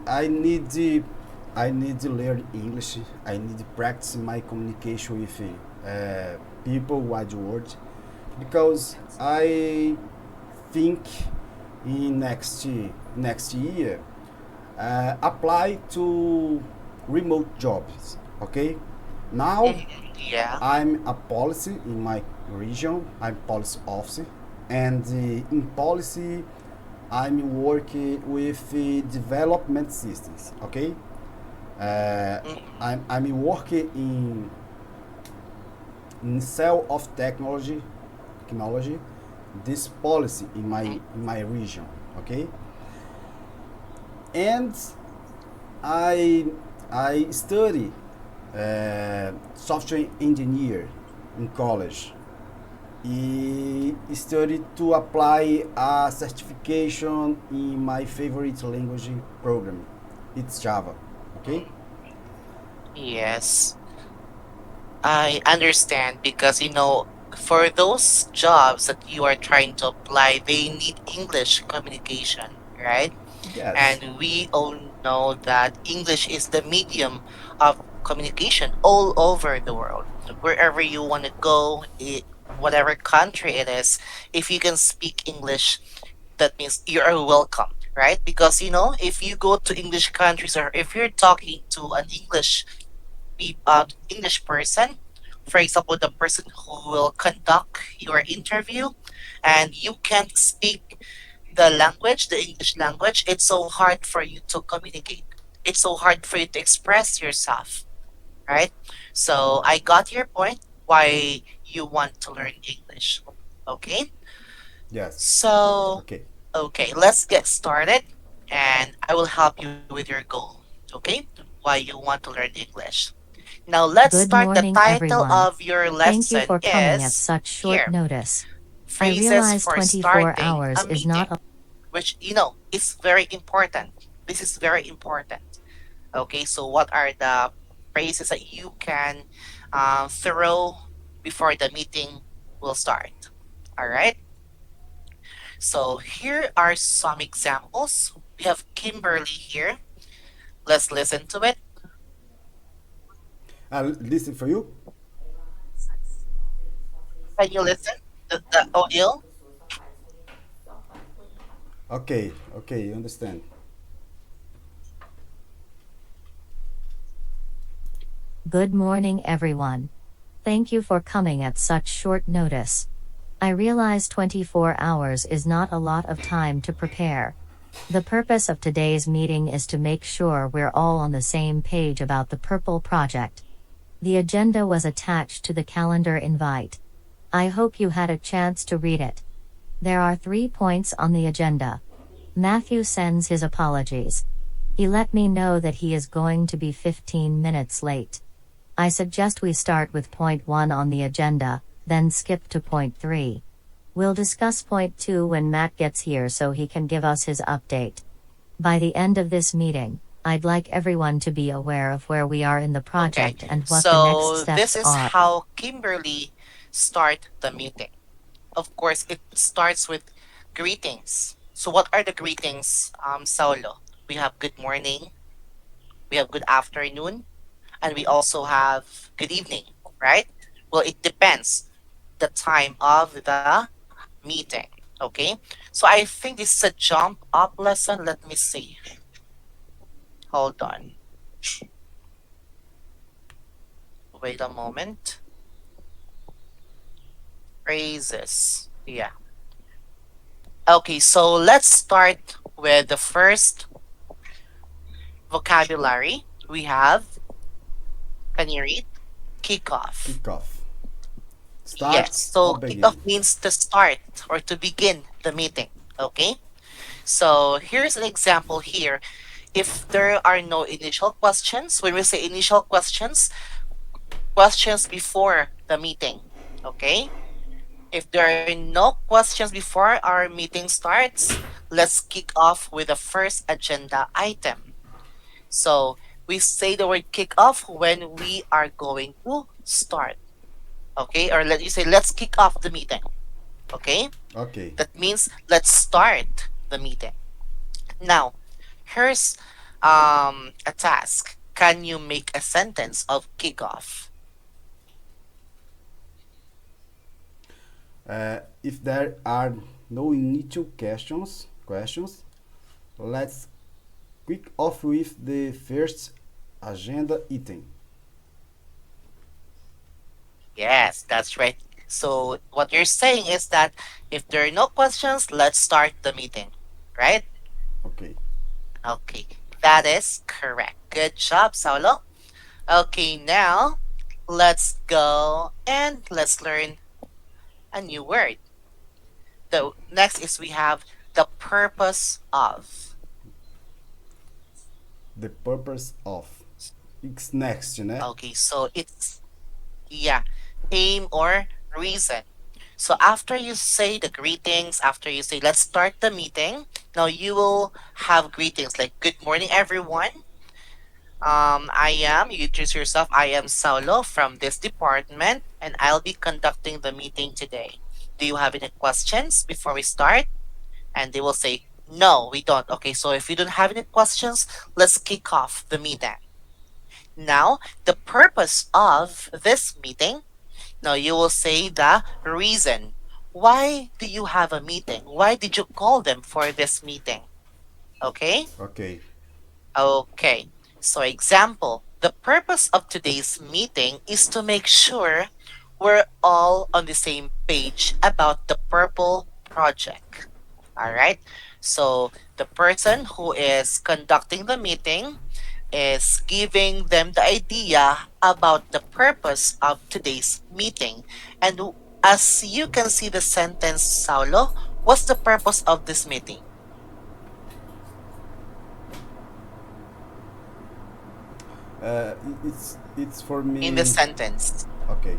I need the I need to learn English. I need to practice my communication with people wide world because I think in next year apply to remote jobs. Okay, now Yeah. I'm a policy in my region. I'm policy officer, and in policy, I'm working with development systems. Okay, uh, Mhm. I'm working in cell of technology, this policy in my region. Okay, and I I study software engineer in college. I studied to apply a certification in my favorite language program. It's Java. Okay? Mm. Yes, I understand because for those jobs that you are trying to apply, they need English communication, right? Yes. And we all know that English is the medium of communication all over the world. Wherever you want to go, whatever country it is, if you can speak English, that means you are welcome, right? Because if you go to English countries or if you're talking to an English person, for example, the person who will conduct your interview, and you can't speak the language, the English language, it's so hard for you to communicate. It's so hard for you to express yourself, right? So I got your point why you want to learn English. Okay? Yes. So, Okay. okay, let's get started and I will help you with your goal. Okay? Why you want to learn English. Now let's Good start. The morning, title everyone. of your Thank you lesson for coming at is such short here, notice. I phrases realize for 24 starting hours a is not meeting, a which is very important. This is very important. Okay, so what are the phrases that you can throw before the meeting will start? All right, so here are some examples. We have Kimberly here. Let's listen to it. Listen for you. Can you listen? The audio? Okay. Okay. You understand. good morning, everyone. Thank you for coming at such short notice. I realize 24 hours is not a lot of time to prepare. The purpose of today's meeting is to make sure we're all on the same page about the Purple Project. The agenda was attached to the calendar invite. I hope you had a chance to read it. There are 3 points on the agenda. Matthew sends his apologies. He let me know that he is going to be 15 minutes late. I suggest we start with point 1 on the agenda, then skip to point 3. We'll discuss point 2 when Matt gets here so he can give us his update. By the end of this meeting, I'd like everyone to be aware of where we are in the Okay, project and what the next so steps this is are. how Kimberly start the meeting. Of course, it starts with greetings. So what are the greetings, Saulo? We have good morning, we have good afternoon, and we also have good evening, right? Well, it depends the time of the meeting. Okay, so I think this is a jump up lesson. Let me see. Hold on. Wait a moment. Phrases. Yeah. Okay, so let's start with the first vocabulary we have. Can you read? Kickoff. Kick off. Yes, Start so or kickoff begin. means to start or to begin the meeting. Okay, so here's an example here. If there are no initial questions, when we say initial questions, questions before the meeting. Okay, if there are no questions before our meeting starts, let's kick off with the first agenda item. So we say the word kick off when we are going to start. Okay, or let you say let's kick off the meeting. Okay, Okay. that means let's start the meeting. Now, here's a task. Can you make a sentence of kickoff? If there are no initial questions, let's kick off with the first agenda item. Yes, that's right. So what you're saying is that if there are no questions, let's start the meeting, right? Okay. Okay, that is correct. Good job, Saulo. Okay, now let's go and let's learn a new word. The next is we have the purpose of. The purpose of. It's next, né? Okay, so it's yeah, aim or reason. So after you say the greetings, after you say let's start the meeting, now you will have greetings like good morning everyone. You introduce yourself. I am Saulo from this department and I'll be conducting the meeting today. Do you have any questions before we start? And they will say, no, we don't. Okay, so if you don't have any questions, let's kick off the meeting. Now, the purpose of this meeting, now you will say the reason. Why do you have a meeting? Why did you call them for this meeting? Okay? Okay. Okay. So example, the purpose of today's meeting is to make sure we're all on the same page about the purple project. All right? So the person who is conducting the meeting is giving them the idea about the purpose of today's meeting. And as you can see the sentence, Saulo, what's the purpose of this meeting? It's for In the me. sentence. Okay.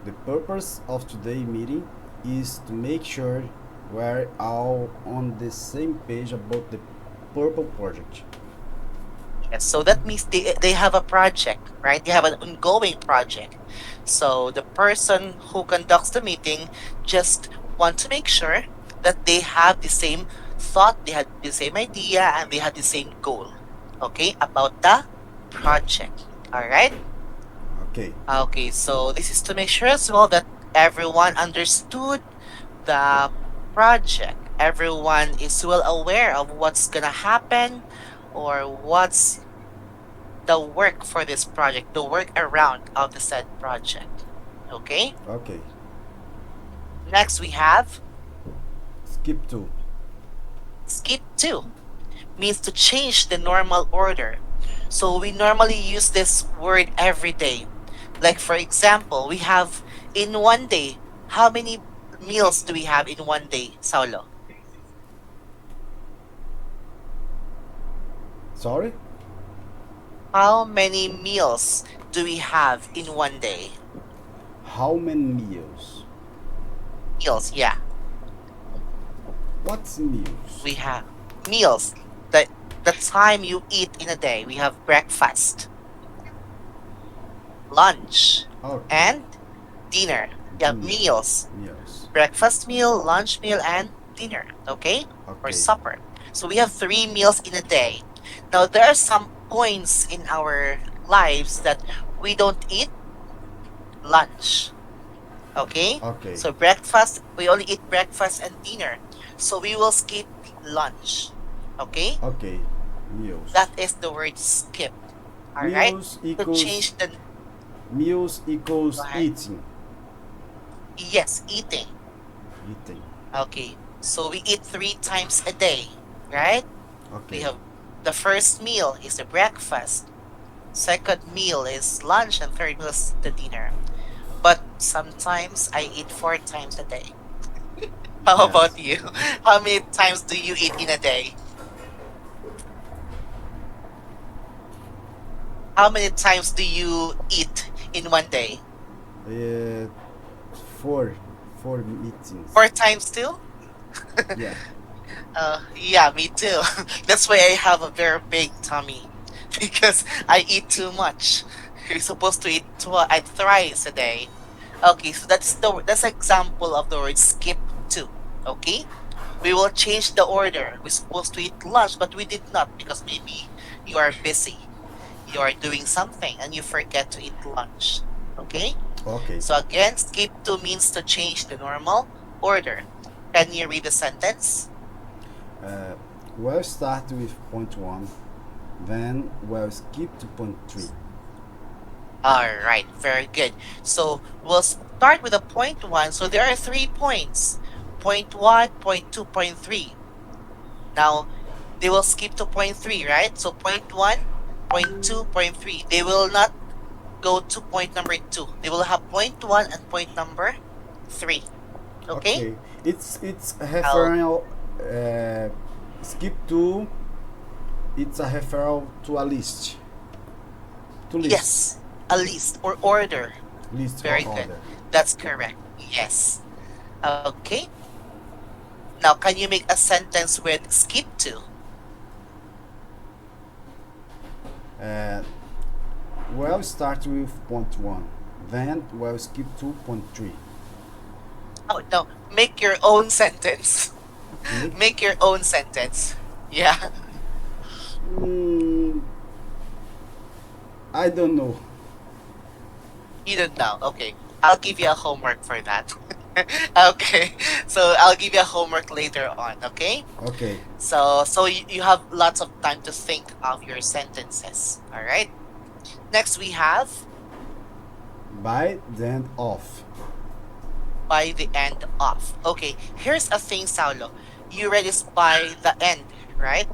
The purpose of today's meeting is to make sure we're all on the same page about the purple project. Yes, so that means they have a project, right? They have an ongoing project. So the person who conducts the meeting just want to make sure that they have the same thought, they have the same idea, and they have the same goal. Okay, about the project. All right. Okay. Okay, so this is to make sure as well that everyone understood the project. Everyone is well aware of what's gonna happen or what's the work for this project, the work around of the said project. Okay? Okay. Next we have Skip to. skip to, means to change the normal order. So we normally use this word every day. Like for example, we have in one day, how many meals do we have in one day, Saulo? Sorry? How many meals do we have in one day? How many meals? Meals, yeah. What's meals? We have meals. The time you eat in a day. We have breakfast, lunch, Okay. and dinner. Yeah, Dinner. meals. Meals. Breakfast meal, lunch meal, and dinner. Okay? Or Okay. supper. So we have 3 meals in a day. Now there are some points in our lives that we don't eat lunch. Okay? Okay. So breakfast, we only eat breakfast and dinner. So we will skip lunch. Okay? Okay. Meals. That is the word skip. Alright? Meals To equals change the meals go equals ahead. eating. Yes, eating. Eating. Okay. So we eat 3 times a day, right? We Okay. have the first meal is the breakfast, second meal is lunch, and third meal is the dinner. But sometimes I eat 4 times a day. How Yes. about you? How many times do you eat in a day? How many times do you eat in one day? Uh, four. Four meetings. 4 times too? Yeah. Yeah, me too. That's why I have a very big tummy because I eat too much. You're supposed to eat thrice a day. Okay, so that's an example of the word skip to. Okay, We will change the order. We're supposed to eat lunch, but we did not because maybe you are busy. You are doing something and you forget to eat lunch. Okay? Okay. So again, skip to means to change the normal order. Can you read the sentence? We'll start with point 1, then we'll skip to point 3. Alright, very good. So we'll start with a point 1. So there are 3 points. Point 1, point 2, point 3. Now, they will skip to point 3, right? So point 1, point 2, point 3. They will not go to point number 2. They will have point 1 and point number 3. Okay? It's I'll, referral skip to. It's a referral to a list. To list. yes, a list or order. List Very or good. order. That's correct. Yes. Okay. Now, can you make a sentence with skip to? Uh, we'll start with point 1, then we'll skip to point 3. Oh, no. Make your own sentence. Make- Make your own sentence. Yeah. Mm, I don't know. You don't know. Okay. I'll give you a homework for that. Okay. So I'll give you a homework later on, okay? Okay. So you have lots of time to think of your sentences. All right? Next we have By the end of. by the end of. Okay, here's a thing, Saulo. You read is by the end, right?